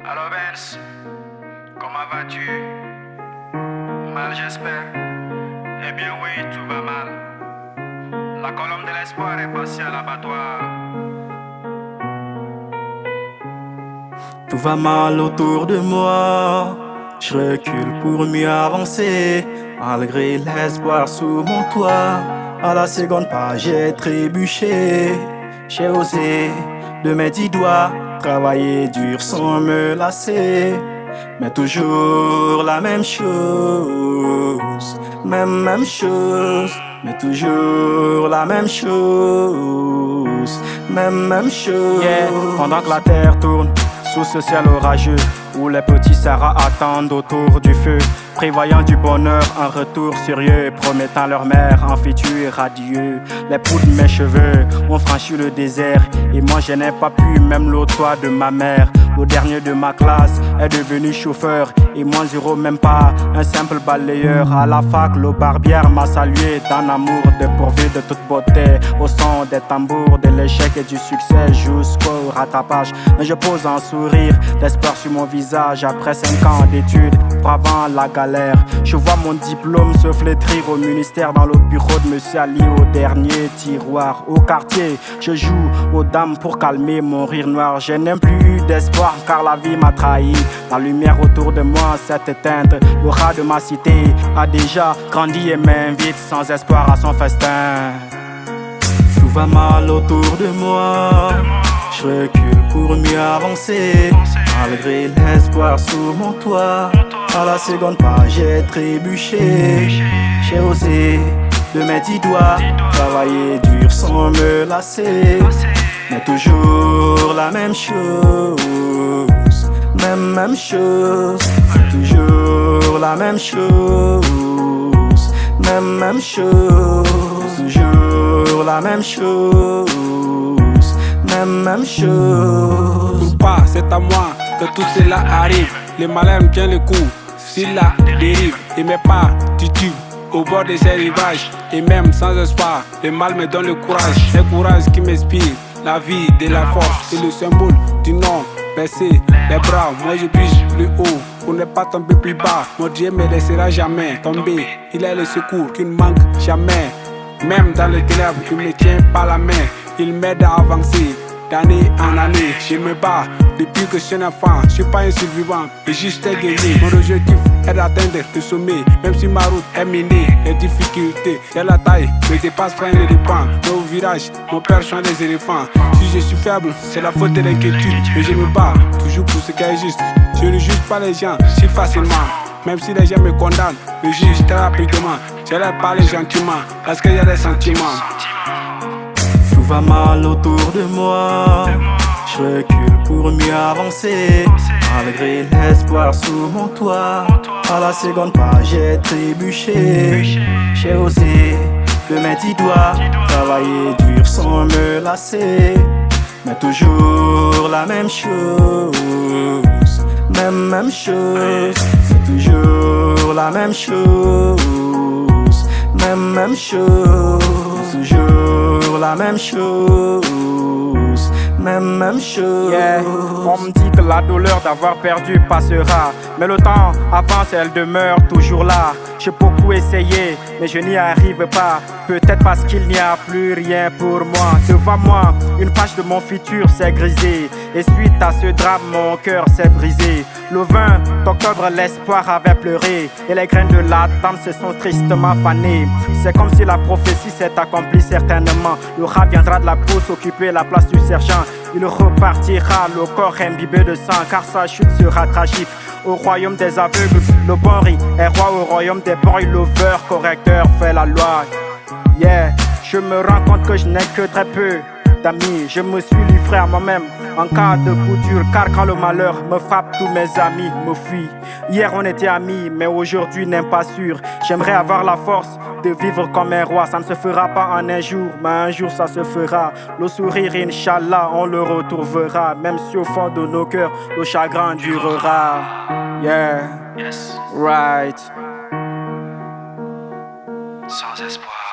Allo Benz, comment vas-tu? Mal j'espère. Eh bien oui, tout va mal. La colombe de l'espoir est passée à l'abattoir. Tout va mal autour de moi. Je recule pour mieux avancer. Malgré l'espoir sous mon toit. À la seconde pas, j'ai trébuché. J'ai osé de mes 10 doigts travailler dur sans me lasser. Mais toujours la même chose. Même chose. Mais toujours la même chose. Même chose. Yeah. Pendant que la terre tourne sous ce ciel orageux, où les petits Sarah attendent autour du feu, prévoyant du bonheur, un retour sérieux, promettant leur mère un futur radieux. Les poules de mes cheveux ont franchi le désert, et moi je n'ai pas pu même l'au toit de ma mère. Le dernier de ma classe est devenu chauffeur, et moi zéro même pas, un simple balayeur. À la fac, le barbière m'a salué d'un amour dépourvu de toute beauté, au son des tambours, de l'échec et du succès jusqu'au rattrapage. Mais je pose un sourire d'espoir sur mon visage après 5 ans d'études, bravant la galère. Je vois mon diplôme se flétrir au ministère, dans le bureau de Monsieur Ali, au dernier tiroir. Au quartier, je joue aux dames pour calmer mon rire noir. Je n'ai plus d'espoir car la vie m'a trahi. La lumière autour de moi s'est éteinte. Le rat de ma cité a déjà grandi et m'invite sans espoir à son festin. Tout va mal autour de moi. Je recule pour mieux avancer. Malgré l'espoir sous mon toit. À la seconde pas, j'ai trébuché. J'ai osé de mes 10 doigts travailler dur sans me lasser. Mais toujours la même chose. Même chose. Toujours la même chose. Même chose. Toujours la même chose. Même chose. Ou pas, c'est à moi que tout cela arrive. Le malheur me tient le coup, s'il la dérive. Et mes pas titubent au bord de ces rivages. Et même sans espoir, le mal me donne le courage. Un courage qui m'inspire la vie de la force. C'est le symbole du nom, baisser les bras. Moi je bouge plus haut pour ne pas tomber plus bas. Mon Dieu me laissera jamais tomber. Il est le secours qui ne manque jamais. Même dans les ténèbres, il me tient par la main. Il m'aide à avancer d'année en année. Je me bats depuis que je suis un enfant. Je suis pas un survivant, mais juste un guerrier. Mon objectif est d'atteindre le sommet. Même si ma route est minée, les difficultés et la taille me dépassent, frein les dépens. Mais au virage, mon père chante des éléphants. Si je suis faible, c'est la faute de l'inquiétude. Mais je me bats toujours pour ce qui est juste. Je ne juge pas les gens si facilement. Même si les gens me condamnent, je juge très rapidement. Je leur parle gentiment, parce qu'il y a des sentiments. Tout va mal autour de moi. Je recule pour mieux avancer. Malgré l'espoir sous mon toit. À la seconde pas, j'ai trébuché. J'ai osé de mes 10 doigts travailler dur sans me lasser. Mais toujours la même chose. Même chose. C'est toujours la même chose. Même chose. Toujours la même chose. Même chose. Yeah. On me dit que la douleur d'avoir perdu passera, mais le temps avance et elle demeure toujours là. J'ai beaucoup essayé, mais je n'y arrive pas. Peut-être parce qu'il n'y a plus rien pour moi. Devant moi, une page de mon futur s'est grisée. Et suite à ce drame, mon cœur s'est brisé. Le 20 octobre, l'espoir avait pleuré. Et les graines de l'attente se sont tristement fanées. C'est comme si la prophétie s'est accomplie certainement. Le rat viendra de la brousse occuper la place du sergent. Il repartira, le corps imbibé de sang, car sa chute sera tragique. Au royaume des aveugles, le bon riz est roi. Au royaume des boy-lovers, correcteur fait la loi. Yeah, je me rends compte que je n'ai que très peu d'amis. Je me suis livré à moi-même en cas de coup dur, car quand le malheur me frappe, tous mes amis me fuient. Hier on était amis, mais aujourd'hui n'est pas sûr. J'aimerais avoir la force de vivre comme un roi. Ça ne se fera pas en un jour, mais un jour ça se fera. Le sourire, Inch'Allah, on le retrouvera. Même si au fond de nos cœurs, le chagrin durera. Yeah, Yes, right. sans espoir.